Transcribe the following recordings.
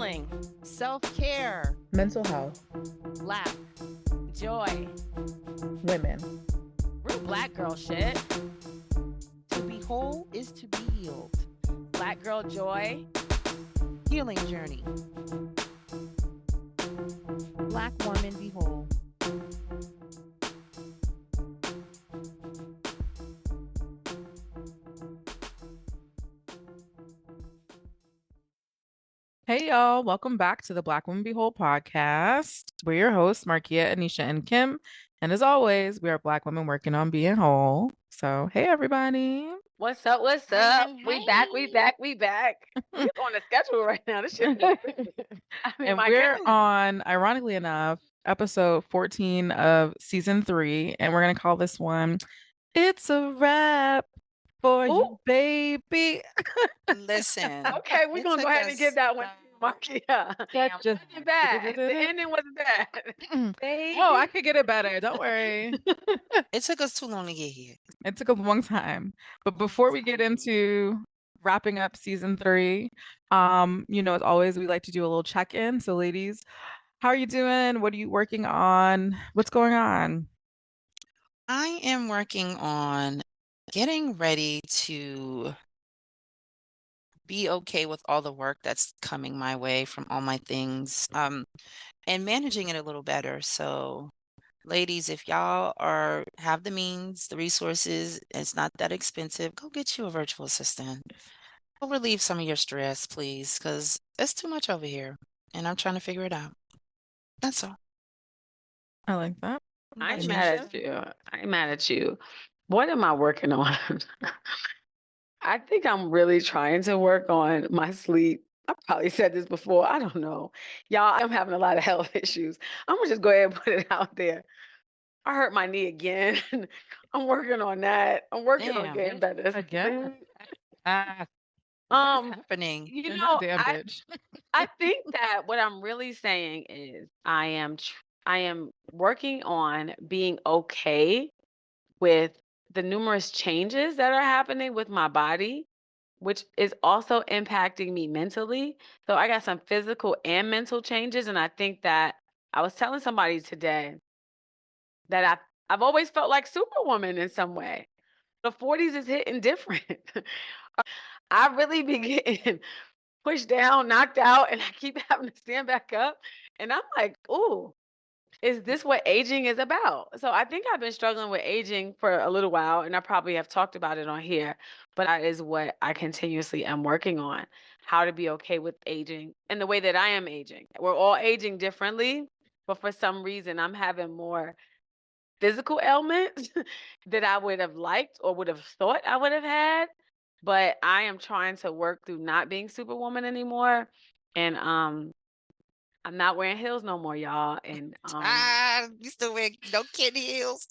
healing, self-care, mental health, laugh, joy, women. real black girl shit. To be whole is to be healed. Black girl joy, healing journey. Black woman be whole. Hey, y'all. Welcome back to the Black Women Be Whole podcast. We're your hosts, Marquia, Ednesha, and Kim. And as always, we are Black women working on being whole. So, hey, everybody. What's up? What's up? We back. We on a schedule right now. This shit. And we're on, ironically enough, episode 14 of season 3. And we're going to call this one, It's a Wrap for You, Baby. Listen. Okay, we're going to go ahead and give that one to Marquia. That just wasn't bad. The ending wasn't bad. Oh, I could get it better. Don't worry. It took us too long to get here. It took a long time. But before we get into wrapping up season 3, as always, we like to do a little check-in. So ladies, how are you doing? What are you working on? What's going on? I am working on getting ready to be okay with all the work that's coming my way from all my things, and managing it a little better. So ladies, if y'all have the means, the resources, it's not that expensive, go get you a virtual assistant. Go relieve some of your stress, please, because it's too much over here, and I'm trying to figure it out. That's all. I like that. I'm mad at you. What am I working on? I think I'm really trying to work on my sleep. I probably said this before. I don't know. Y'all, I'm having a lot of health issues. I'm going to just go ahead and put it out there. I hurt my knee again. I'm working on that. I'm working on getting better. Again? What's happening? I think that what I'm really saying is I am working on being okay with the numerous changes that are happening with my body, which is also impacting me mentally. So I got some physical and mental changes. And I think that I was telling somebody today that I've always felt like Superwoman in some way. The 40s is hitting different. I really be getting pushed down, knocked out, and I keep having to stand back up. And I'm like, ooh, is this what aging is about? So I think I've been struggling with aging for a little while, and I probably have talked about it on here, but that is what I continuously am working on, how to be okay with aging and the way that I am aging. We're all aging differently, but for some reason, I'm having more physical ailments that I would have liked or would have thought I would have had. But I am trying to work through not being Superwoman anymore. And I'm not wearing heels no more, y'all. And you still wear no kitten heels?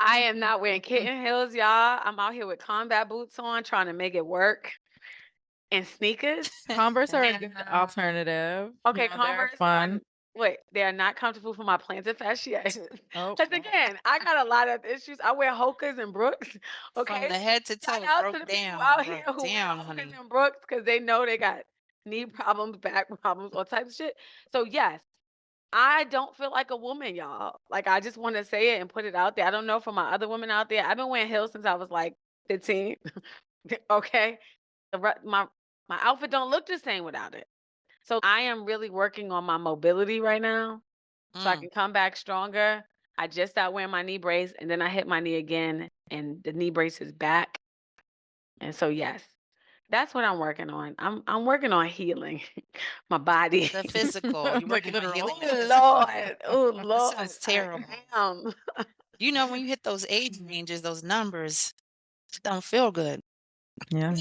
I am not wearing kitten heels, y'all. I'm out here with combat boots on, trying to make it work. And sneakers. Converse are a good alternative. Okay, Converse fun. Wait, they are not comfortable for my plantar fasciitis. Oh. Because again, I got a lot of issues. I wear Hokas and Brooks. Okay, from the head to toe, shout out to broke the people down, out here broke who wear down, Hokas honey. and Brooks because they know they got knee problems, back problems, all types of shit. So yes, I don't feel like a woman, y'all. Like I just want to say it and put it out there. I don't know for my other women out there. I've been wearing heels since I was like 15. Okay, my outfit don't look the same without it. So I am really working on my mobility right now so I can come back stronger. I just stopped wearing my knee brace and then I hit my knee again and the knee brace is back. And so yes, that's what I'm working on. I'm working on healing my body. The physical. You're working on healing the Oh physical. Lord. Oh Lord. That sounds terrible. You know, when you hit those age ranges, those numbers, it don't feel good. Yeah.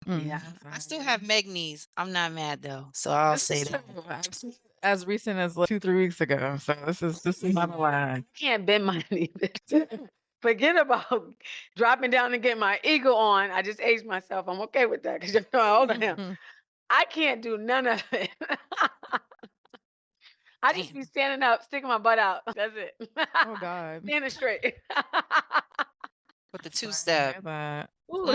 Yeah. I still have Meg knees. I'm not mad though, so I'll say that. As recent as like 2-3 weeks ago. So this is not a lie. I can't bend my knee. Forget about dropping down and getting my eagle on. I just aged myself. I'm okay with that because you know how old I am. I can't do none of it. I just be standing up, sticking my butt out. That's it. Oh God. Standing straight. With the 2-step. Ooh,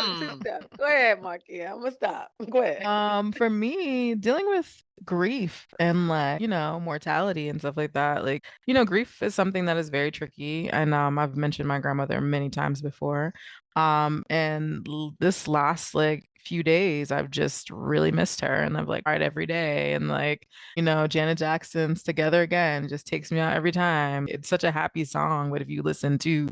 go ahead, Marquia. I'm gonna stop. Go ahead. For me, dealing with grief and like, mortality and stuff like that. Like, grief is something that is very tricky. And I've mentioned my grandmother many times before. This last like few days, I've just really missed her and I've like cried every day. And like, Janet Jackson's Together Again just takes me out every time. It's such a happy song, but if you listen to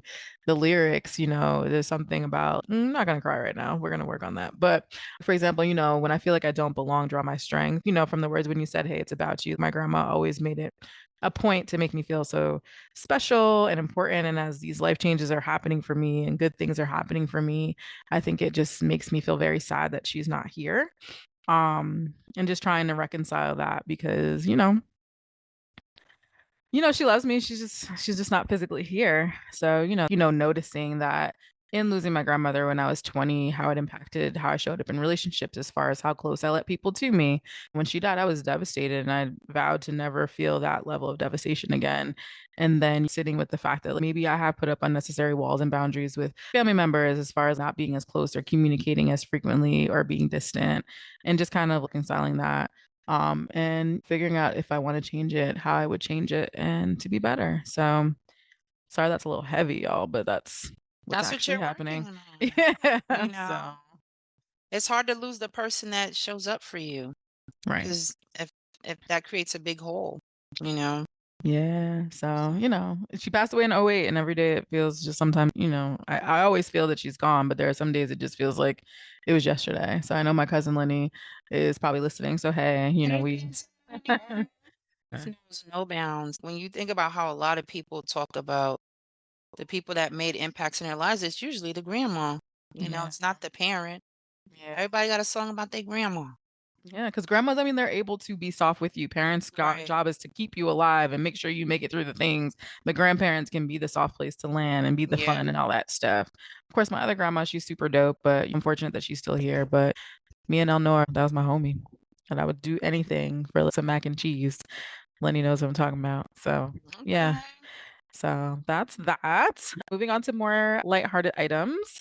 the lyrics, there's something about, I'm not gonna cry right now. We're gonna work on that. But for example, when I feel like I don't belong, draw my strength, from the words when you said, hey, it's about you. My grandma always made it a point to make me feel so special and important. And as these life changes are happening for me and good things are happening for me, I think it just makes me feel very sad that she's not here. And just trying to reconcile that because, she loves me. She's just not physically here. So, noticing that in losing my grandmother when I was 20, how it impacted how I showed up in relationships as far as how close I let people to me. When she died, I was devastated and I vowed to never feel that level of devastation again. And then sitting with the fact that like, maybe I have put up unnecessary walls and boundaries with family members as far as not being as close or communicating as frequently or being distant and just kind of reconciling that and figuring out if I want to change it, how I would change it, and to be better. So sorry that's a little heavy, y'all, but that's what's That's what actually you're working happening. on. Yeah. You know, it's hard to lose the person that shows up for you Right. because if that creates a big hole, you know. Yeah. So, she passed away in '08, and every day it feels just sometimes, I always feel that she's gone, but there are some days it just feels like it was yesterday. So I know my cousin Lenny is probably listening. So hey, we Knows no bounds. When you think about how a lot of people talk about the people that made impacts in their lives, it's usually the grandma. Yeah. It's not the parent. Yeah. Everybody got a song about their grandma. Yeah, because grandmas, I mean, they're able to be soft with you. Parents' Right. job is to keep you alive and make sure you make it through the things. But grandparents can be the soft place to land and be the Yeah. fun and all that stuff. Of course, my other grandma, she's super dope, but I'm fortunate that she's still here. But me and Elnor, that was my homie. And I would do anything for some mac and cheese. Lenny knows what I'm talking about. So, yeah. Okay. So that's that. Moving on to more lighthearted items.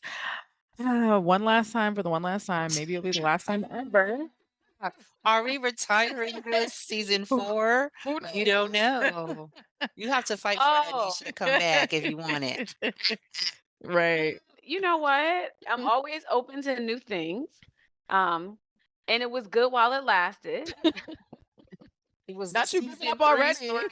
One last time for the one last time. Maybe it'll be the last time ever. Are we retiring this season 4? You don't know. You have to fight for Ednesha to come back if you want it. Right. You know what? I'm always open to new things. And it was good while it lasted. It was Not the you giving season up 3 already. story.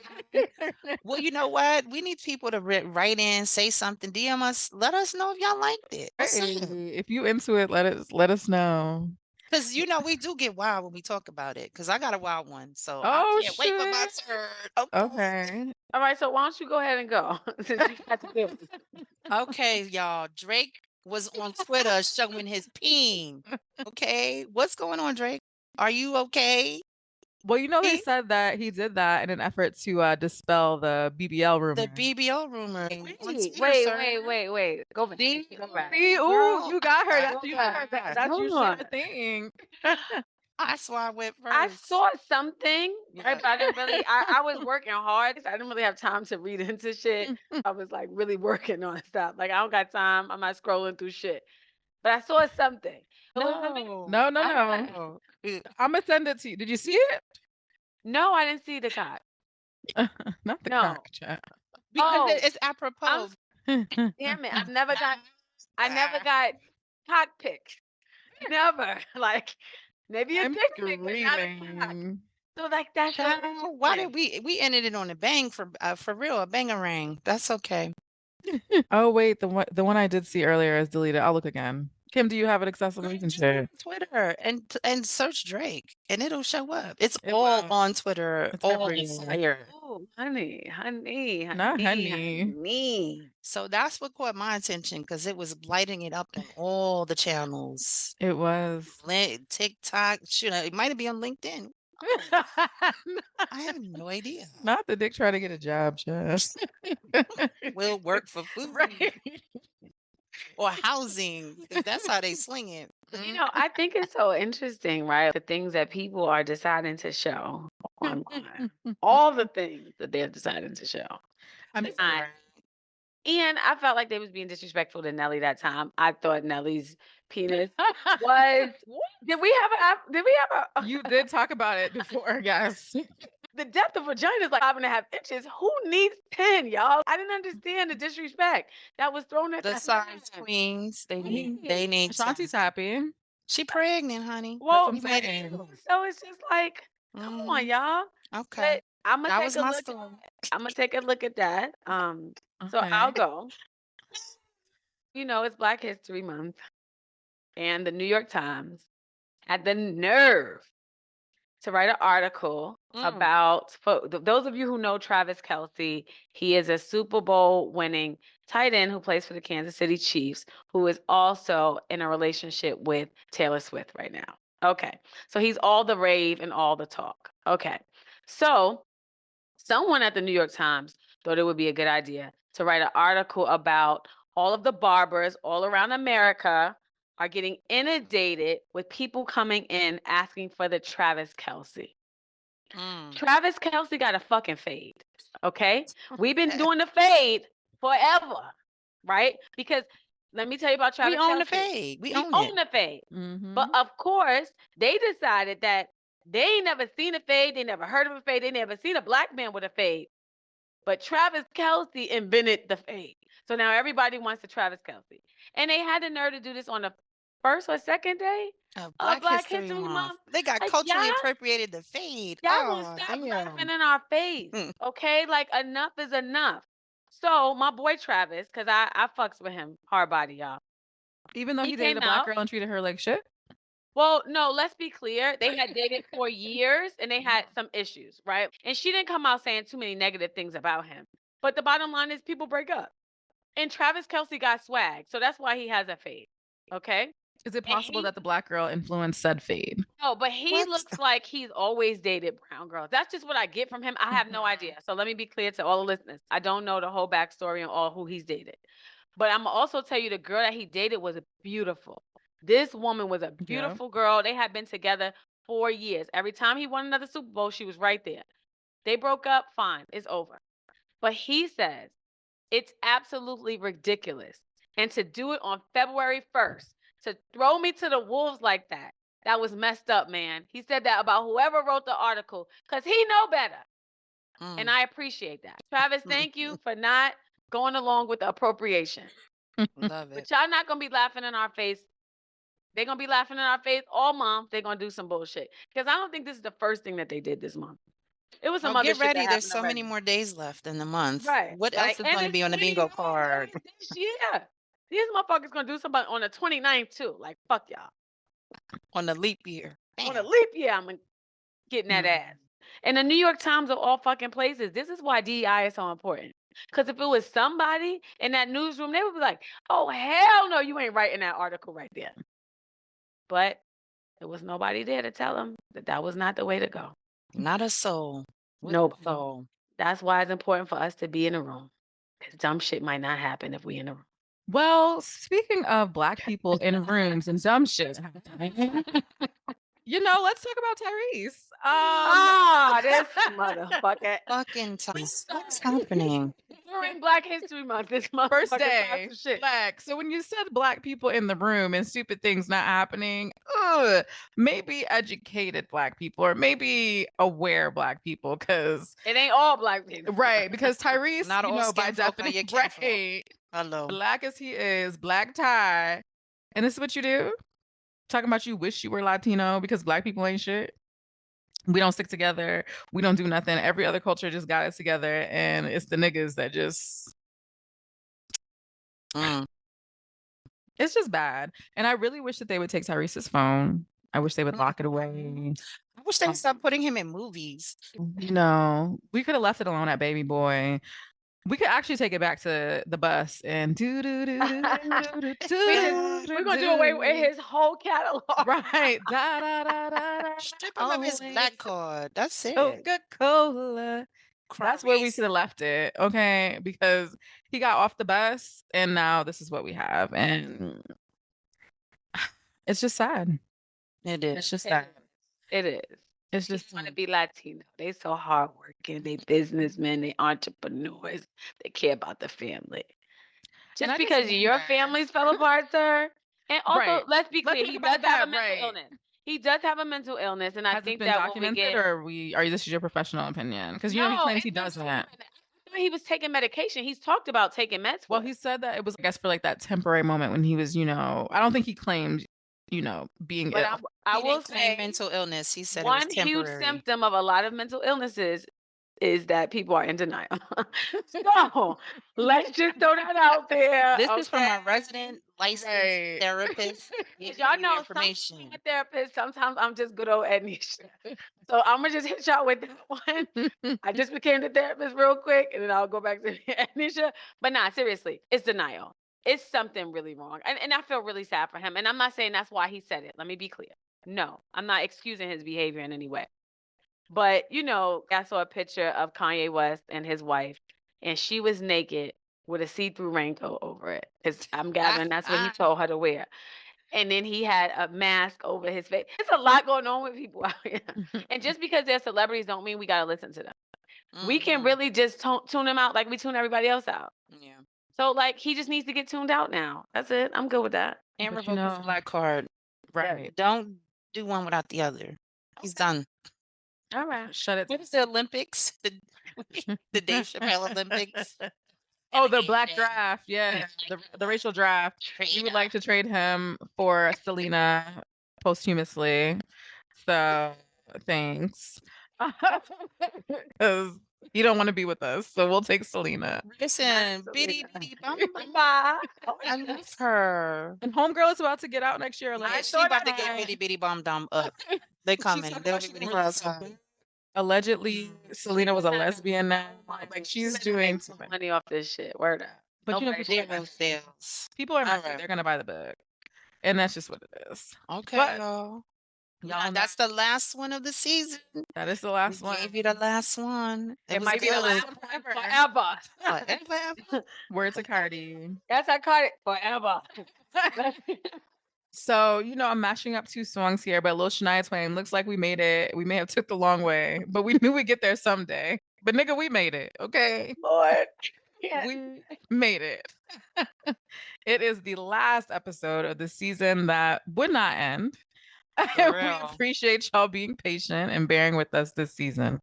Well, you know what? We need people to write in, say something, DM us, let us know if y'all liked it. What's up? If you into it, let us know. Because we do get wild when we talk about it. Because I got a wild one, so I Oh can't wait for my shit. turn. Okay. All right, so why don't you go ahead and go since you got to do it. Okay, y'all. Drake was on Twitter showing his peen. Okay, what's going on, Drake? Are you okay? Well, they He- said that he did that in an effort to dispel the BBL rumor. The BBL rumor. on Twitter, Wait, sir. wait. Go back. See? Go back. See, ooh, Girl, you got her. I- You got her. That's Hold usually on. her thing. That's why I went first. I saw something, Yeah. right, but I didn't really. I was working hard, so I didn't really have time to read into shit. I was like really working on stuff. Like I don't got time. I'm not scrolling through shit. But I saw something. No. No. No. I'm gonna send it to you. Did you see it? No, I didn't see the cock. Not the No. cock chat. Because Oh, it's apropos. damn it! I never got cock pics. Never. Like maybe a I'm dick pic, but not a cock. screaming. So like that's so Child, why did interesting. we ended it on a bang for real, a bangarang. That's okay. Oh wait, the one I did see earlier is deleted. I'll look again. Kim, do you have it accessible? You can Just share go on it. Twitter and search Drake and it'll show up. It's It all will. on Twitter. It's All everywhere. fire. Oh, honey. Not honey. So that's what caught my attention because it was lighting it up on all the channels. It was. TikTok, shoot, it might be on LinkedIn. I have no idea. Not the dick trying to get a job, Jess. Will work for food Right. or housing because that's how they sling it. You know, I think it's so interesting, right? The things that people are deciding to show online. All the things that they're deciding to show. I'm And I felt like they was being disrespectful to Nelly that time. I thought Nelly's penis was. Did we have a You did talk about it before, yes. the depth of vagina is like 5.5 inches. Who needs 10, y'all? I didn't understand the disrespect that was thrown at The that size man. queens, they need Right. they need Ashanti's some. happy. She pregnant, honey. Well, what I'm saying. so it's just like, come on, Mhm. y'all. Okay. But Imma That take was a my look story. Imma take a look at that. So I'll Okay. go. You know, it's Black History Month, and the New York Times had the nerve to write an article about for those of you who know Travis Kelce. He is a Super Bowl winning tight end who plays for the Kansas City Chiefs, who is also in a relationship with Taylor Swift right now. Okay. So he's all the rave and all the talk. Okay. So someone at the New York Times thought it would be a good idea to write an article about all of the barbers all around America are getting inundated with people coming in asking for the Travis Kelce. Mm. Travis Kelce got a fucking fade. Okay. We've been doing the fade forever, right? Because let me tell you about We Travis own the Kelce. fade. We We own it. own the fade. Mm-hmm. But of course, they decided that they ain't never seen a fade. They never heard of a fade. They never seen a black man with a fade. But Travis Kelce invented the fade. So now everybody wants the Travis Kelce. And they had the nerve to do this on the first or second day Of of Black Black History History Month. Month. They got Like, culturally appropriated the fade. y'all gonna Oh, stop laughing damn. in our face. Mm. Okay? Like, enough is enough. So my boy Travis, because I fucks with him hard body, y'all. Even though He he dated came a black out. girl and treated her like shit. Well, no, let's be clear. They had dated for years and they had some issues, right? And she didn't come out saying too many negative things about him. But the bottom line is people break up. And Travis Kelce got swag. So that's why he has a fade. Okay? Is it And possible that the black girl influenced said fade? no, but he What? looks like he's always dated brown girls. That's just what I get from him. I have no idea. So let me be clear to all the listeners. I don't know the whole backstory and all who he's dated. But I'm also tell you the girl that he dated was beautiful. This woman was a beautiful girl. They had been together 4 years. Every time he won another Super Bowl, she was right there. They broke up, fine, it's over. But he says it's absolutely ridiculous. And to do it on February 1st, to throw me to the wolves like that was messed up, man. He said that about whoever wrote the article because he know better. And I appreciate that. Travis, thank you for not going along with the appropriation. Love But it. y'all not going to be laughing in our face. They're going to be laughing in our face all month. They're going to do some bullshit. Because I don't think this is the first thing that they did this month. It was some Oh, other get shit that ready. There's happened so many already. more days left in the month. Right. What else Like, is and going to it's be on the bingo 29 card? days this year. These motherfuckers going to do something on the 29th too. Like, fuck y'all. On the leap year. On a Bam. leap year, I'm getting that ass. And the New York Times of all fucking places, this is why DEI is so important. Because if it was somebody in that newsroom, they would be like, oh, hell no, you ain't writing that article right there. But there was nobody there to tell them that that was not the way to go. Not a soul. With Nope. a soul. That's why it's important for us to be in a room. Because dumb shit might not happen if we in a room. Well, speaking of black people in rooms and dumb shit, let's talk about Tyrese. This motherfucker. Fucking time. What's happening? During Black History Month, this motherfucker First starts day, some shit. black. So when you said black people in the room and stupid things not happening, maybe educated black people or maybe aware black people, because It ain't all black people. right, because Tyrese, Not all by skin folk are definition, your kinfolk. right, Hello. black as he is, black tie, and this is what you do? Talking about you wish you were Latino because black people ain't shit. We don't stick together. We don't do nothing. Every other culture just got us together, and it's the niggas that just. It's just bad. And I really wish that they would take Tyrese's phone. I wish they would lock it away. I wish they would stop putting him in movies. We could have left it alone at Baby Boy. We could actually take it back to the bus and We're gonna do away with his whole catalog. right. Da, da, da, da, da, Strip him of his black card. That's it. Coca-Cola. That's where we Clarice. should have left it. Okay. Because he got off the bus and now this is what we have. And it's just sad. It is. It's just sad. It is. It's Just just want to be Latino. They so hardworking. They businessmen. They entrepreneurs. They care about the family. And Just I just because your wonder- families fell apart, sir, And also, Right. let's be Let's clear, talk he about does have that, a mental right. illness. He does have a mental illness, and I Has it think been that when we documented, get or are this your professional opinion? Because, you know, he no, claims he it's been doesn't. proven. I thought he was taking medication. He's talked about taking meds Well, for he it. said that it was, I guess, for like that temporary moment when he was, you know, I don't think he claimed, you know, being But ill. I He will didn't claim say mental illness. He said it was one huge temporary. symptom of a lot of mental illnesses is that people are in denial. So let's just throw that out there. This is from Okay. our resident licensed Right. therapist. 'Cause Giving y'all you know information. sometimes I'm a therapist, sometimes I'm just good old Ednesha. So I'm gonna just hit y'all with that one. I just became the therapist real quick, and then I'll go back to Ednesha. But nah, seriously, it's denial. It's something really wrong, and I feel really sad for him. And I'm not saying that's why he said it. Let me be clear. No, I'm not excusing his behavior in any way. But you know, I saw a picture of Kanye West and his wife, and she was naked with a see-through raincoat over it. Because I'm gathering that's what he told her to wear. And then he had a mask over his face. There's a lot going on with people out here. And just because they're celebrities don't mean we gotta listen to them. We can Mhm. really just tune them out like we tune everybody else out. Yeah. So like he just needs to get tuned out now. That's it. I'm good with that. And But you revoke his know, black card. right. Don't do one without the other. He's done. All right. Shut it. What is the Olympics? The Dave Chappelle Olympics? Oh, the black draft. Yeah. The racial draft. We would like to trade him for Selena posthumously. So thanks. Because you don't want to be with us. So we'll take Selena. Listen, bitty bitty bum bum. Bye. I love her. And Homegirl is about to get out next year. Yeah, Like, she about to get bitty bitty bum dum up. They coming. talking They'll about be she waiting for really us. allegedly, Selena was a lesbian now. Like, she's doing too much. Money off this shit. Word up. But you know, Nobody people, Zero sales. people are All messy. right. They're gonna buy the book, and that's just what it is. Okay, But y'all. y'all, That's the last one of the season. that is the We last one. gave you the last one. It was might be the good. last one forever. Forever. Word to Cardi. That's how I caught it forever. So, you know, I'm mashing up two songs here, but Lil Shania Twain looks like we made it. We may have took the long way, but we knew we'd get there someday. But nigga, we made it. Okay. Lord. Yeah. We made it. It is the last episode of the season that would not end. For We real. appreciate y'all being patient and bearing with us this season.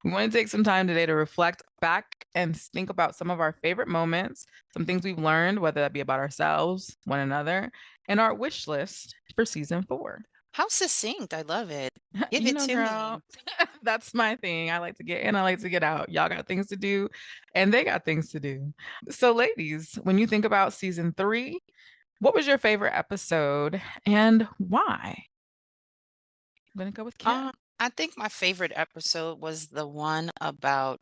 We want to take some time today to reflect back and think about some of our favorite moments, some things we've learned, whether that be about ourselves, one another, and our wish list for season 4. How succinct. I love it. Give You it know, to girl, me. that's my thing. I like to get in, I like to get out. Y'all got things to do, and they got things to do. So, ladies, when you think about season 3, what was your favorite episode and why? I'm gonna go with Kim. I think my favorite episode was the one about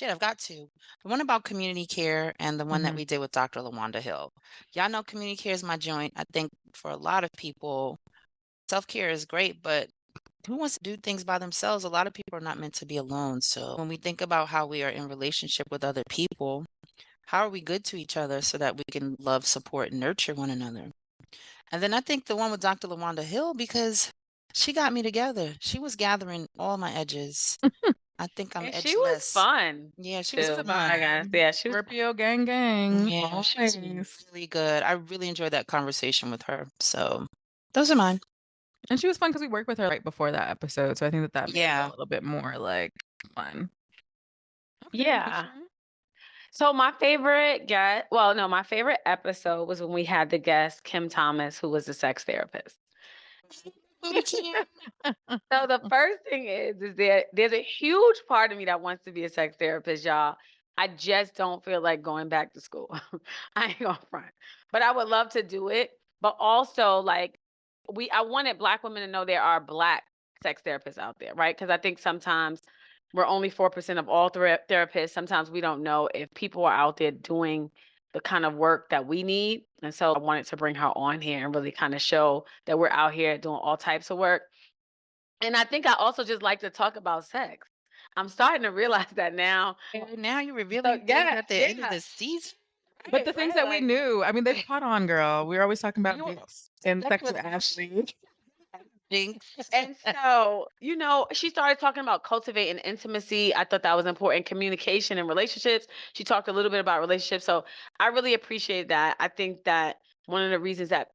I've got two. The one about community care and the one that Mhm. we did with Dr. LaWanda Hill. Y'all know community care is my joint. I think for a lot of people, self-care is great, but who wants to do things by themselves? A lot of people are not meant to be alone. So when we think about how we are in relationship with other people, how are we good to each other so that we can love, support, and nurture one another? And then I think the one with Dr. LaWanda Hill, because she got me together. She was gathering all my edges. I think I'm And she was edgeless. fun. Yeah, she Too. was I fun. gotta say, yeah, she was. Scorpio gang gang. Yeah, she was Always. really good. I really enjoyed that conversation with her. So those are mine. And she was fun because we worked with her right before that episode. So I think that made it Yeah. a little bit more like fun. Okay, Yeah. Ednesha. So my favorite guest, well, no, my favorite episode was when we had the guest Kim Thomas, who was a sex therapist. So the first thing is there's a huge part of me that wants to be a sex therapist, y'all. I just don't feel like going back to school. I ain't gonna front, but I would love to do it. But also, like, I wanted Black women to know there are Black sex therapists out there, right? Because I think sometimes we're only 4% of all therapists. Sometimes we don't know if people are out there doing the kind of work that we need. And so I wanted to bring her on here and really kind of show that we're out here doing all types of work. And I think I also just like to talk about sex. I'm starting to realize that now. Now you're revealing So, things yeah, at the end of yeah. the season. But the things that we Like, knew, I mean, they caught on, girl. We were always talking about You- this and That's sex what- with Ashley. Jinx. and so, you know, she started talking about cultivating intimacy. I thought that was important. Communication and relationships. She talked a little bit about relationships. So I really appreciate that. I think that one of the reasons that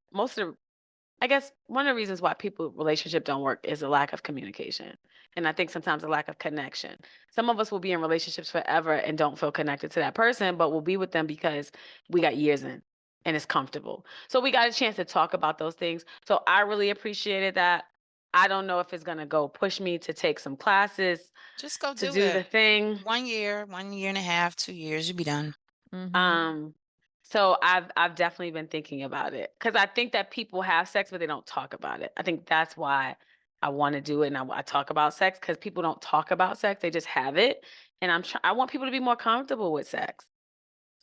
I guess one of the reasons why people relationship don't work is a lack of communication. And I think sometimes a lack of connection. Some of us will be in relationships forever and don't feel connected to that person, but we'll be with them because we got years in and it's comfortable. So we got a chance to talk about those things. So I really appreciated that. I don't know if it's gonna go push me to take some classes Just go to do do the it. thing. 1 year, 1 year and a half, 2 years, you'll be done. Um, so I've definitely been thinking about it because I think that people have sex, but they don't talk about it. I think that's why I want to do it and I talk about sex because people don't talk about sex; they just have it. And I want people to be more comfortable with sex,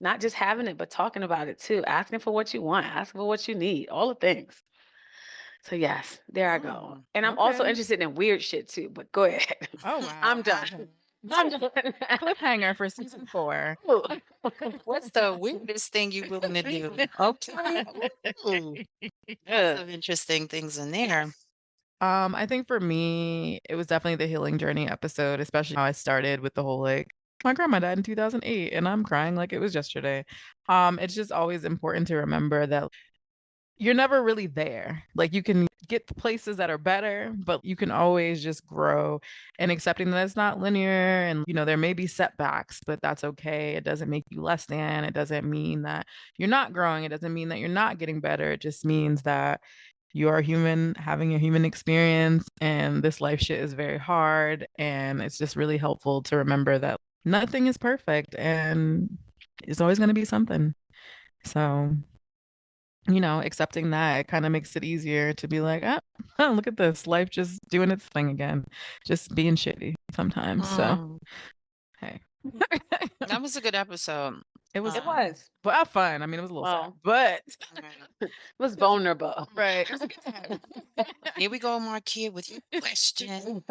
not just having it, but talking about it too, asking for what you want, asking for what you need, all the things. So yes, there I go. Oh, And I'm also Okay. interested in weird shit too. But go ahead. Oh, wow. I'm done. I'm done. Cliffhanger for season 4. Ooh. what's the weirdest thing you're willing to do? Okay. Ooh, lots Ugh. of interesting things in there. I think for me, it was definitely the healing journey episode, especially how I started with the whole like, my grandma died in 2008 and I'm crying like it was yesterday. It's just always important to remember that you're never really there. Like you can get to places that are better, but you can always just grow and accepting that it's not linear and there may be setbacks, but that's okay. It doesn't make you less than. It doesn't mean that you're not growing. It doesn't mean that you're not getting better. It just means that you are human having a human experience and this life shit is very hard and it's just really helpful to remember that nothing is perfect and it's always going to be something. So accepting that, it kind of makes it easier to be like, oh, look at this. Life just doing its thing again, just being shitty sometimes. So, Mm, hey, that was a good episode. it was, It was. but fun. I mean, it was a little sad, Well, but Right. it was vulnerable. right. It was a good time. Here we go, Marquia, with your question,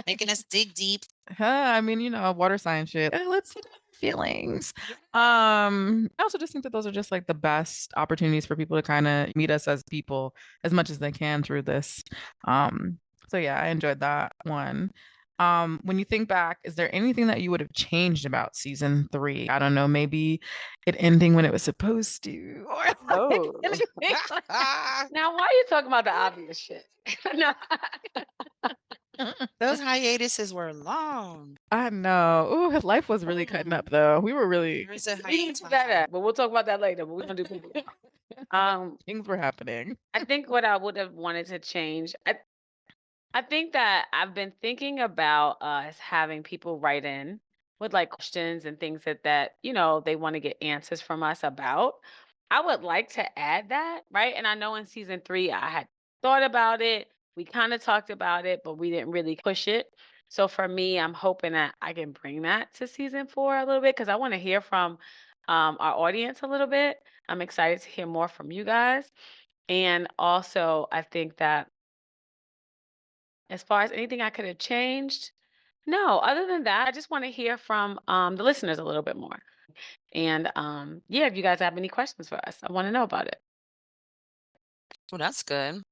making us dig deep. I mean, water sign shit. Let's see feelings. I also just think that those are just like the best opportunities for people to kind of meet us as people as much as they can through this. So yeah, I enjoyed that one. When you think back, is there anything that you would have changed about season 3? I don't know, maybe it ending when it was supposed to, or like Oh. anything. Now, why are you talking about the obvious shit? No. Those hiatuses were long. I know. Ooh, life was really cutting up though. We were really There's a We didn't do hiatus. that, but we'll talk about that later. But we're gonna do people. things were happening. I think what I would have wanted to change. I think that I've been thinking about us having people write in with like questions and things that they want to get answers from us about. I would like to add that, right? And I know in season 3 I had thought about it. We kind of talked about it, but we didn't really push it. So for me, I'm hoping that I can bring that to season 4 a little bit because I want to hear from our audience a little bit. I'm excited to hear more from you guys. And also, I think that as far as anything I could have changed, no, other than that, I just want to hear from the listeners a little bit more. And yeah, if you guys have any questions for us, I want to know about it. Well, that's good.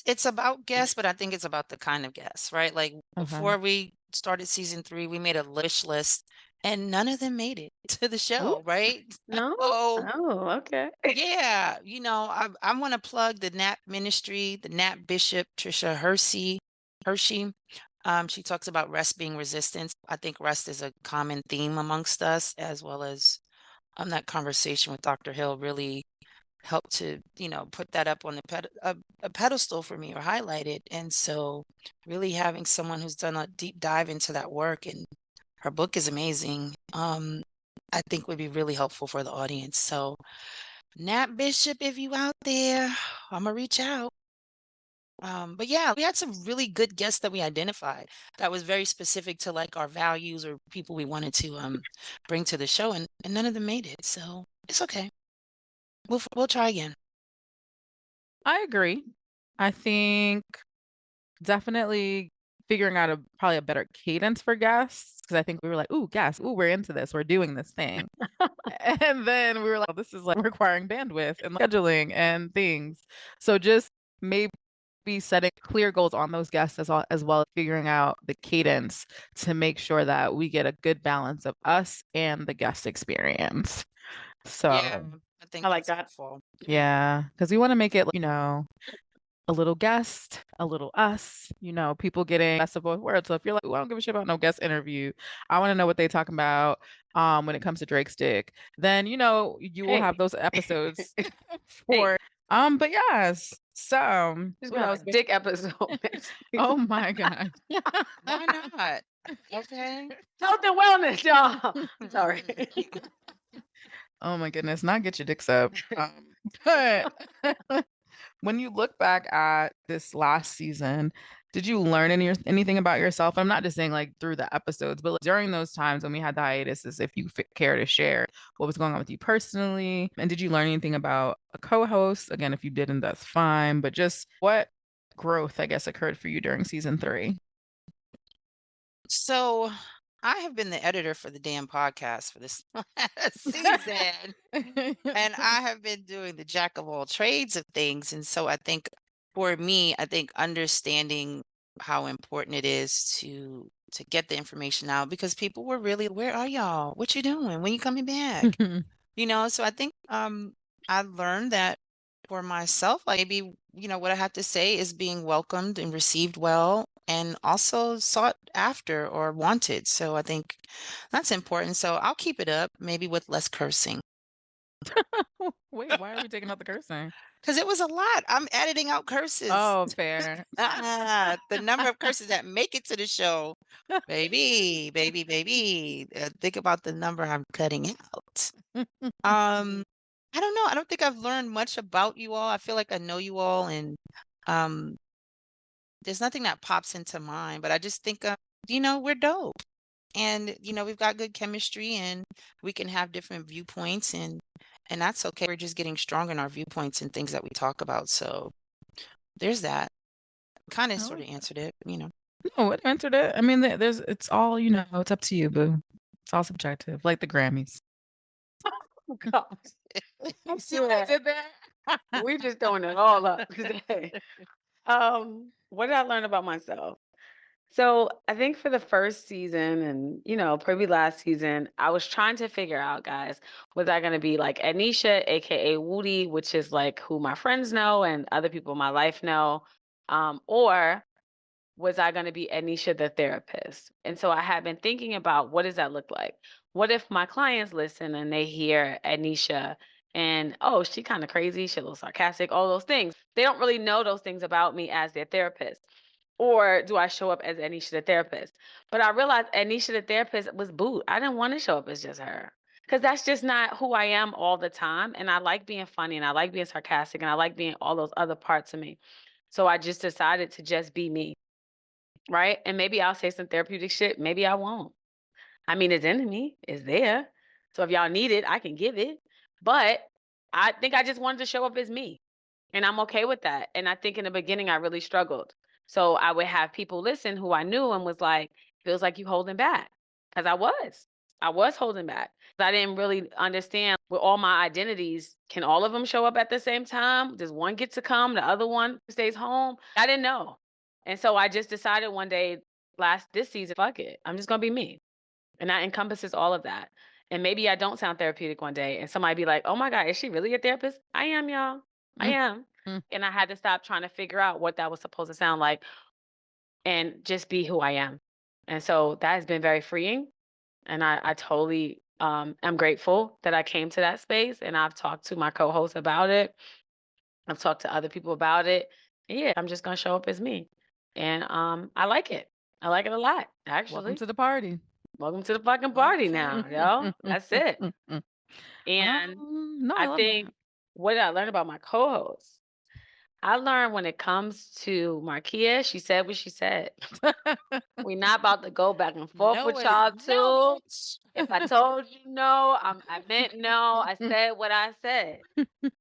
It's about guests, but I think it's about the kind of guests, right? Like Okay. before we started season 3, we made a wish list and none of them made it to the Ooh, show, right? no? So Oh, okay. yeah, I want to plug the Nap Ministry, the Nap Bishop, Trisha Hershey. She talks about rest being resistance. I think rest is a common theme amongst us, as well as that conversation with Dr. Hill really helped to, put that up on a pedestal for me or highlight it. And so really having someone who's done a deep dive into that work, and her book is amazing, I think would be really helpful for the audience. So Nat Bishop, if you out there, I'm gonna reach out. But yeah, we had some really good guests that we identified that was very specific to like our values or people we wanted to bring to the show, and none of them made it. So it's okay. We'll try again. I agree. I think definitely figuring out probably a better cadence for guests because I think we were like, "Ooh, guests! Ooh, we're into this. We're doing this thing," and then we were like, oh, "This is like requiring bandwidth and scheduling and things." So just maybe setting clear goals on those guests as well as figuring out the cadence to make sure that we get a good balance of us and the guest experience. Yeah, So I think I like that's that. helpful. Yeah, because we want to make it, a little guest, a little us, people getting best of both worlds. So if you're like, "Ooh, I don't give a shit about no guest interview. I want to know what they talking about when it comes to Drake's dick," then you will have Hey, those episodes hey, for but yes. So just what gonna have else? a dick episode next week. Oh my God. Why not? Okay. Health and wellness, y'all. Sorry. Oh my goodness, not get your dicks up. But when you look back at this last season, did you learn anything about yourself? I'm not just saying like through the episodes, but like, during those times when we had the hiatuses, if you care to share what was going on with you personally, and did you learn anything about a co-host? Again, if you didn't, that's fine. But just what growth, I guess, occurred for you during season 3? So I have been the editor for the damn podcast for this season. And I have been doing the jack of all trades of things. And so I think for me, I think understanding how important it is to get the information out because people were really, where are y'all? What you doing? When you coming back? So I think I learned that for myself, like maybe, what I have to say is being welcomed and received well and also sought after or wanted. So I think that's important. So I'll keep it up, maybe with less cursing. Wait, why are we taking out the cursing? Because it was a lot. I'm editing out curses. Oh, fair. The number of curses that make it to the show. Baby, baby, baby. Think about the number I'm cutting out. I don't know. I don't think I've learned much about you all. I feel like I know you all, and um, there's nothing that pops into mind. But I just think, we're dope, and we've got good chemistry, and we can have different viewpoints, and that's okay. We're just getting stronger in our viewpoints and things that we talk about. So there's that. Kind of sort Oh, of answered it. no, it answered it. I mean, it's all, it's up to you, boo. It's all subjective, like the Grammys. Oh, God. I see what I did there. We just throwing it all up today. What did I learn about myself? So I think for the first season and, probably last season, I was trying to figure out, guys, was I going to be like Ednesha, aka Woody, which is like who my friends know and other people in my life know, or was I going to be Ednesha the therapist? And so I had been thinking about what does that look like? What if my clients listen and they hear Ednesha and, oh, she kind of crazy, she a little sarcastic, all those things. They don't really know those things about me as their therapist. Or do I show up as Ednesha the therapist? But I realized Ednesha the therapist was boot. I didn't want to show up as just her. Because that's just not who I am all the time. And I like being funny and I like being sarcastic and I like being all those other parts of me. So I just decided to just be me. Right. And maybe I'll say some therapeutic shit. Maybe I won't. I mean, it's in me, it's there. So if y'all need it, I can give it. But I think I just wanted to show up as me. And I'm okay with that. And I think in the beginning, I really struggled. So I would have people listen who I knew and was like, feels like you holding back. Because I was holding back. I didn't really understand with all my identities, can all of them show up at the same time? Does one get to come? The other one stays home? I didn't know. And so I just decided one day this season, fuck it. I'm just going to be me. And that encompasses all of that. And maybe I don't sound therapeutic one day and somebody be like, oh my God, is she really a therapist? I am, y'all. I Mm, am. mm. And I had to stop trying to figure out what that was supposed to sound like and just be who I am. And so that has been very freeing. And I totally am grateful that I came to that space and I've talked to my co-hosts about it. I've talked to other people about it. And yeah, I'm just gonna show up as me. And I like it. I like it a lot, Welcome actually. to the party. Welcome to the fucking party now, yo. That's it. And No, I I love think what did I learn about my co-host? I learned when it comes to Marquia, she said what she said. that. We're not about to go back and forth No with is y'all no, too. bitch. If I told you no, I meant no. I said what I said.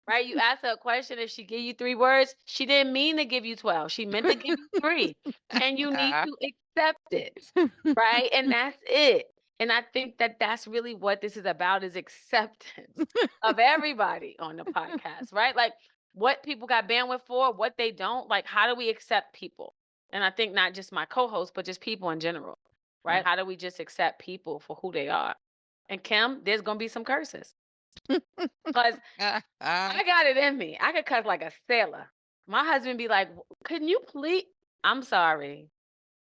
Right? You ask her a question, if she give you 3 words, she didn't mean to give you 12. She meant to give you 3. And you need to accept it. Right? And that's it. And I think that that's really what this is about is acceptance of everybody on the podcast, right? Like what people got bandwidth for, what they don't, like how do we accept people? And I think not just my co-host, but just people in general, right? Right. How do we just accept people for who they are? And Kim, there's going to be some curses. Because I got it in me. I could cuss like a sailor. My husband be like, "Can you please?" I'm sorry.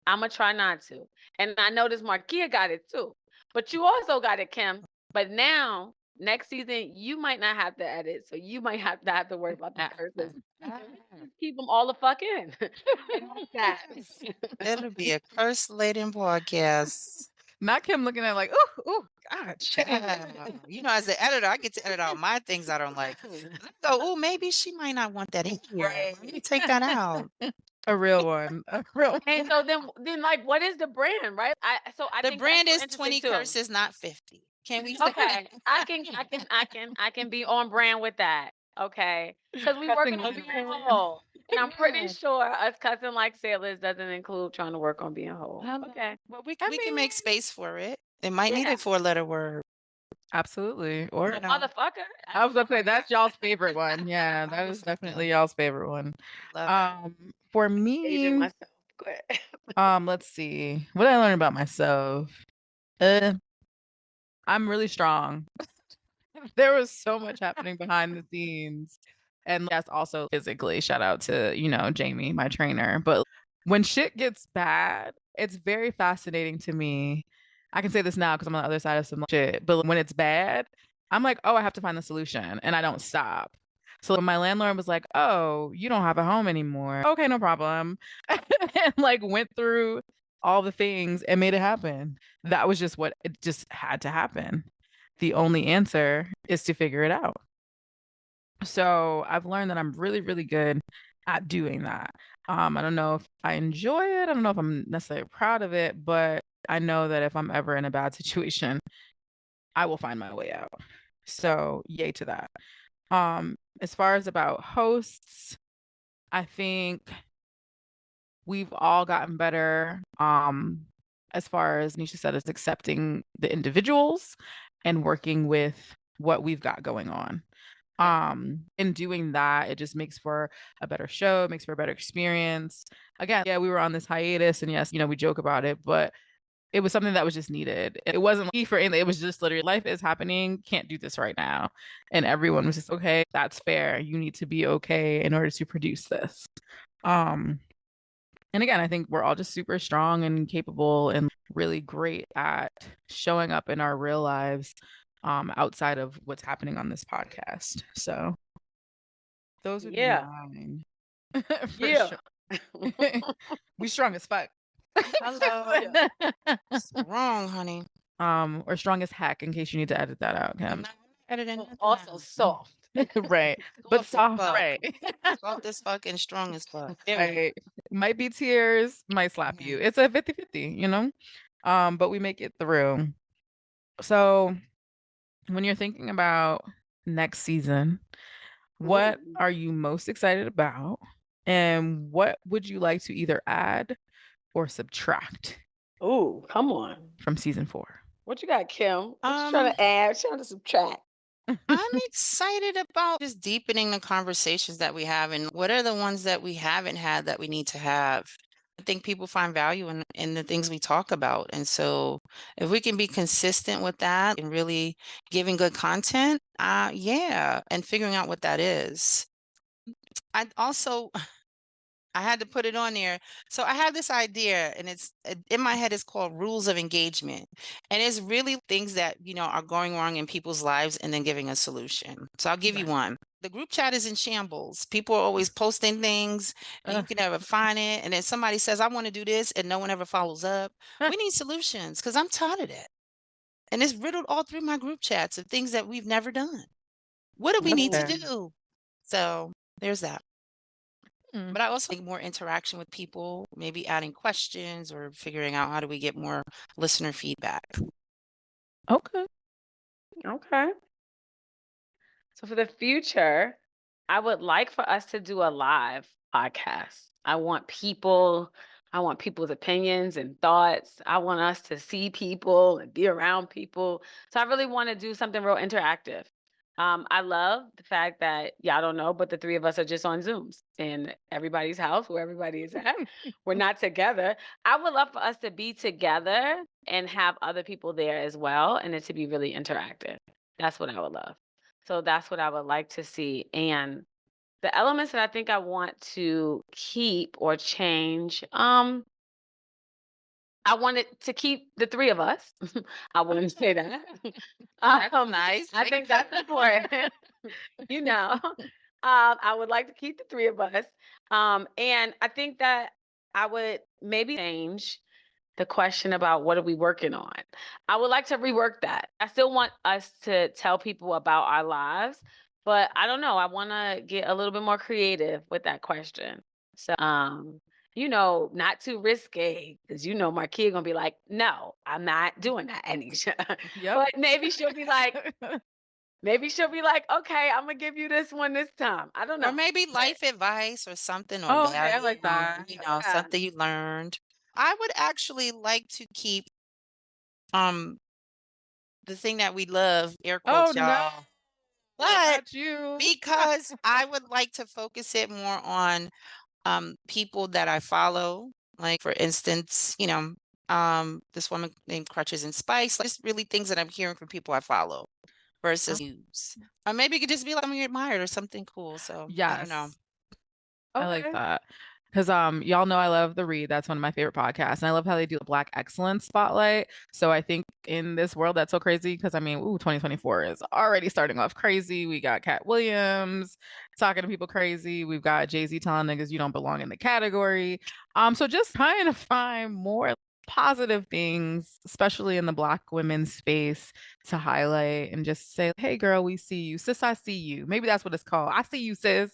I'm gonna try not to. And I noticed Marquia got it too. But you also got it, Kim. But now, next season, you might not have to edit, so you might have to worry about the curses. Just keep them all the fuck in. I like that. It'll be a curse-laden podcast. Not Kim looking at like, ooh, ooh, God. You know, as the editor, I get to edit out my things I don't like. I go, oh, maybe she might not want that in here. Let me take that out. A real one. A real And so then like what is the brand, right? I The think brand that's is so 20 interesting too. curses, not 50. Can we? Okay. I can be on brand with that. Okay. Because we Cussing working on like being a whole. And I'm pretty Yes. sure us cussing like sailors doesn't include trying to work on being whole. Okay. Well, we I can make mean, space for it. It might need Yeah. a 4-letter word. absolutely. Or You know, Motherfucker. I was gonna say that's y'all's favorite one. Yeah, that was definitely y'all's favorite one. love For Aging me, myself. Go ahead. let's see. What did I learn about myself? Uh, I'm really strong. There was so much happening behind the scenes. And yes, also physically, shout out to, Jamie, my trainer. But when shit gets bad, it's very fascinating to me. I can say this now because I'm on the other side of some shit. But when it's bad, I'm like, oh, I have to find the solution. And I don't stop. So when my landlord was like, oh, you don't have a home anymore. Okay, no problem. And like went through all the things and made it happen. That was just what it just had to happen. The only answer is to figure it out. So I've learned that I'm really, really good at doing that. I don't know if I enjoy it. I don't know if I'm necessarily proud of it, but I know that if I'm ever in a bad situation, I will find my way out. So yay to that. As far as about hosts, I think we've all gotten better. As far as Nisha said, is accepting the individuals and working with what we've got going on. In doing that, it just makes for a better show, makes for a better experience. Again, yeah, we were on this hiatus, and yes, we joke about it, but it was something that was just needed. It wasn't like for anything, it was just literally life is happening, can't do this right now. And everyone was just okay, that's fair. You need to be okay in order to produce this. And again, I think we're all just super strong and capable and really great at showing up in our real lives outside of what's happening on this podcast. So those would be Yeah. mine. For Yeah. sure. We strong as fuck. Hello. Wrong, honey. Or strong as heck in case you need to edit that out, I'm Kim. not editing nothing Also out. soft. Right. But Soft as soft, fuck. right. Soft as fuck and strong as fuck. Right. Might be tears, might slap you. It's a 50-50, but we make it through. So when you're thinking about next season, what Ooh. are you most excited about? And what would you like to either add or subtract Ooh, come on. from season 4? What you got, Kim? What you trying to add? What you trying to subtract? I'm excited about just deepening the conversations that we have and what are the ones that we haven't had that we need to have. I think people find value in the things we talk about. And so if we can be consistent with that and really giving good content, yeah, and figuring out what that is. I also I had to put it on there. So I have this idea and it's in my head, it's called rules of engagement. And it's really things that, are going wrong in people's lives and then giving a solution. So I'll give you one. The group chat is in shambles. People are always posting things and you can never find it. And then somebody says, I want to do this and no one ever follows up. We need solutions because I'm tired of that. And it's riddled all through my group chats of things that we've never done. What do we need to Okay. do? So there's that. Hmm. But I also like more interaction with people, maybe adding questions or figuring out how do we get more listener feedback. Okay. Okay. So for the future, I would like for us to do a live podcast. I want people's opinions and thoughts. I want us to see people and be around people. So I really want to do something real interactive. I love the fact that y'all don't know, but the three of us are just on Zooms in everybody's house where everybody is at. We're not together. I would love for us to be together and have other people there as well, and it to be really interactive. That's what I would love. So that's what I would like to see. And the elements that I think I want to keep or change, I wanted to keep the 3 of us. I wouldn't say that. That's nice. I think that's important. You know, I would like to keep the 3 of us. And I think that I would maybe change the question about what are we working on. I would like to rework that. I still want us to tell people about our lives, but I don't know. I want to get a little bit more creative with that question. So, not too risque, because Marquia gonna be like, "No, I'm not doing that, Ednesha." Yep. But maybe she'll be like, "Okay, I'm gonna give you this one this time." I don't know. Or maybe life advice or something, or Oh, okay, I value, like that. Yeah. something you learned. I would actually like to keep um the thing that we love, air Oh quotes, no, y'all. But not you. because I would like to focus it more on people that I follow. Like for instance, this woman named Crutches and Spice, like just really things that I'm hearing from people I follow versus news. Or maybe it could just be like someone you admired or something cool. So I don't know. Yes. I like Okay. that. Because y'all know I love The Read. That's one of my favorite podcasts. And I love how they do the Black Excellence Spotlight. So I think in this world that's so crazy, because 2024 is already starting off crazy. We got Cat Williams talking to people crazy. We've got Jay-Z telling niggas you don't belong in the category. So just trying to find more positive things, especially in the Black women's space, to highlight and just say, hey girl, we see you. Sis, I see you. Maybe that's what it's called. I see you, sis.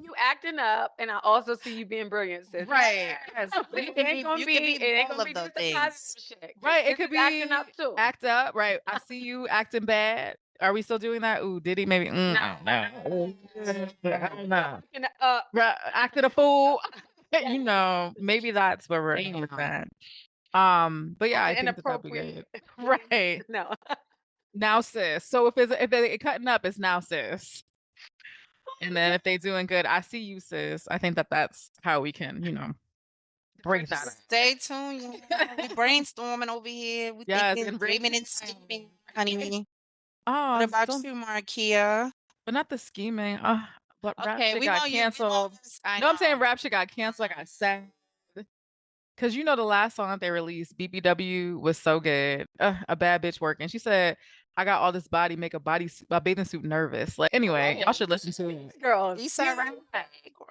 You acting up, and I also see you being brilliant, sis. Right. Yes, It ain't gonna be all of just those the things. positive shit. Right. It This could is acting be up too. act up. Right. I see you acting bad. Are we still doing that? Ooh, did he maybe? I don't know. I don't know. Right, acted a fool. Maybe that's where we're aiming with that. But yeah, I think that'd be good. Right. No. Now, sis. So if they cutting up, it's now, sis. And then if they doing good, I see you, sis. I think that's how we can, break that up. Stay tuned. We brainstorming over here. We Yes, thinking, and dreaming and scheming, honey. What Oh, about don't, you, Marquia? but not the scheming. But rap Okay, shit we got know you. canceled. I No, I'm saying know. rap shit got canceled. Like I said, because the last song that they released, BBW, was so good. A bad bitch working. She said, "I got all this body, make a bathing suit nervous." Like anyway, y'all should listen to it. Girls. You said right.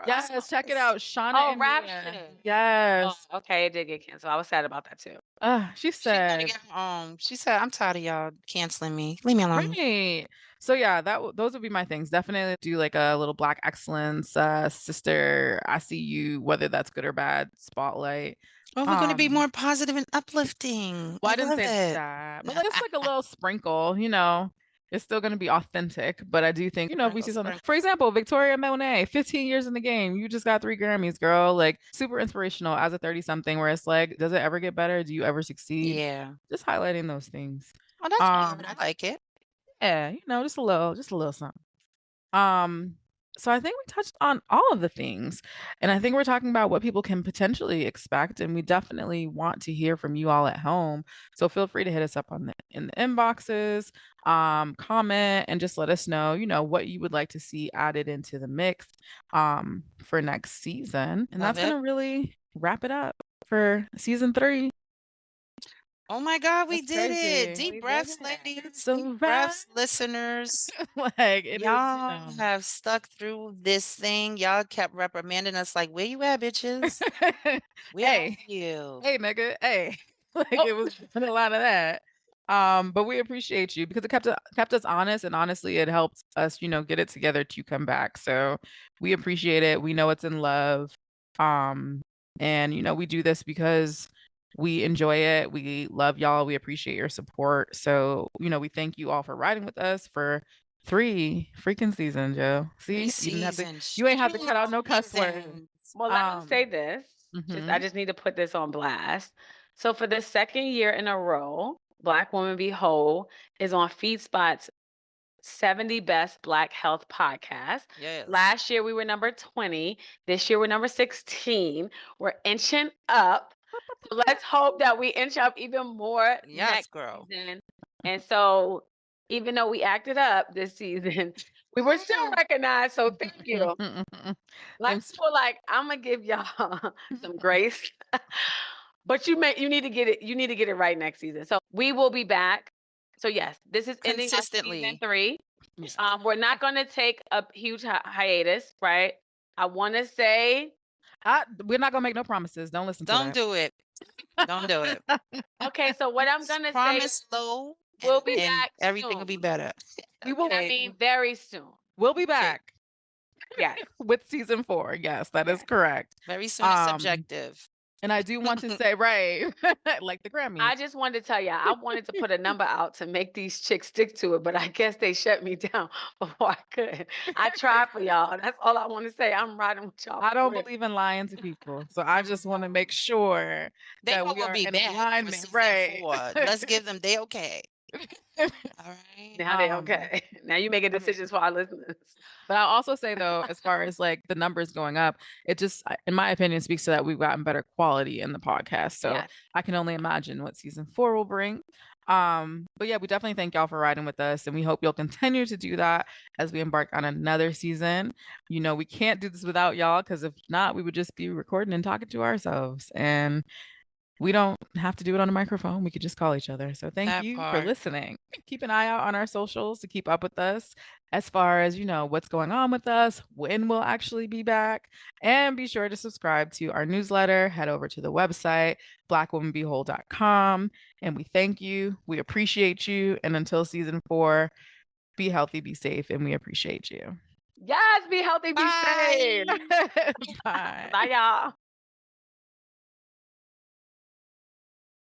Yes, check it out, Shauna Oh, and rap Mia. shit. Yes. Oh, okay, it did get canceled. I was sad about that too. She She gotta said, get home. She said, "I'm tired of y'all canceling me. Leave me alone." right. So yeah, those would be my things. Definitely do like a little Black excellence, sister. I see you, whether that's good or bad. Spotlight. Well, we're gonna be more positive and uplifting. Well, I I didn't love say it. that, but just like a little sprinkle. It's still going to be authentic, but I do think, if we see something, for example, Victoria Monet, 15 years in the game, you just got 3 Grammys, girl. Like super inspirational as a 30 something, where it's like, does it ever get better? Do you ever succeed? Yeah. Just highlighting those things. Oh, that's good. I like it. Yeah, just a little something. Um, so I think we touched on all of the things, and I think we're talking about what people can potentially expect, and we definitely want to hear from you all at home. So feel free to hit us up in the inboxes, comment, and just let us know, what you would like to see added into the mix, for next season, and Love that's gonna it. really wrap it up for season 3. Oh my God, we That's did it. crazy. Deep We breaths, did it. ladies. It's a Deep wrap. breaths, listeners. Like it is, Y'all have stuck through this thing. Y'all kept reprimanding us like, where you at, bitches? Where Hey. are you? Hey, nigga, hey. Like Oh. it was a lot of that. But we appreciate you because it kept us honest, and honestly, it helped us, get it together to come back. So we appreciate it. We know it's in love. And we do this because we enjoy it. We love y'all. We appreciate your support. So, we thank you all for riding with us for 3 freaking seasons, Joe. See, you ain't have to cut out no cuss words. Well, let me say this. I just need to put this on blast. So for the second year in a row, Black Woman Be Whole is on FeedSpot's 70 Best Black Health Podcasts. Yes. Last year we were number 20. This year we're number 16. We're inching up. So let's hope that we inch up even more Yes, next girl. season. And so even though we acted up this season, we were still recognized. So thank you. Like Thanks. people like, I'm gonna give y'all some grace. But you need to get it, you need to get it right next season. So we will be back. So yes, this is ending our season Consistently. 3. Yes. We're not gonna take a huge hiatus, right? I wanna say, We're not gonna make no promises. Don't listen to Don't that. do it. Don't do it. okay, so what I'm gonna say, Promise low we'll be and back everything will soon. be better. We will. I mean, very soon. We'll be back Yes. with season 4. Yes, that is correct. Very soon is subjective. And I do want to say, right, like the Grammys. I just wanted to tell you, I wanted to put a number out to make these chicks stick to it, but I guess they shut me down before I could. I tried for y'all. That's all I want to say. I'm riding with y'all. I don't for real. believe in lying to people, so I just want to make sure They that know we we'll are be in back for alignment, season right? 4. Let's give them they okay. All right. Now they okay. Now you making decisions for our listeners. But I'll also say though, as far as like the numbers going up, it just, in my opinion, speaks to that we've gotten better quality in the podcast. So Yes. I can only imagine what season 4 will bring. But yeah, we definitely thank y'all for riding with us, and we hope you'll continue to do that as we embark on another season. You know, we can't do this without y'all, because if not, we would just be recording and talking to ourselves, and we don't have to do it on a microphone. We could just call each other. So thank That you for part. listening. Keep an eye out on our socials to keep up with us as far as, you know, what's going on with us, when we'll actually be back. And be sure to subscribe to our newsletter. Head over to the website, blackwomanbehold.com. And we thank you. We appreciate you. And until season 4, be healthy, be safe, and we appreciate you. Yes, be healthy, be Bye. safe. Bye. Bye, y'all.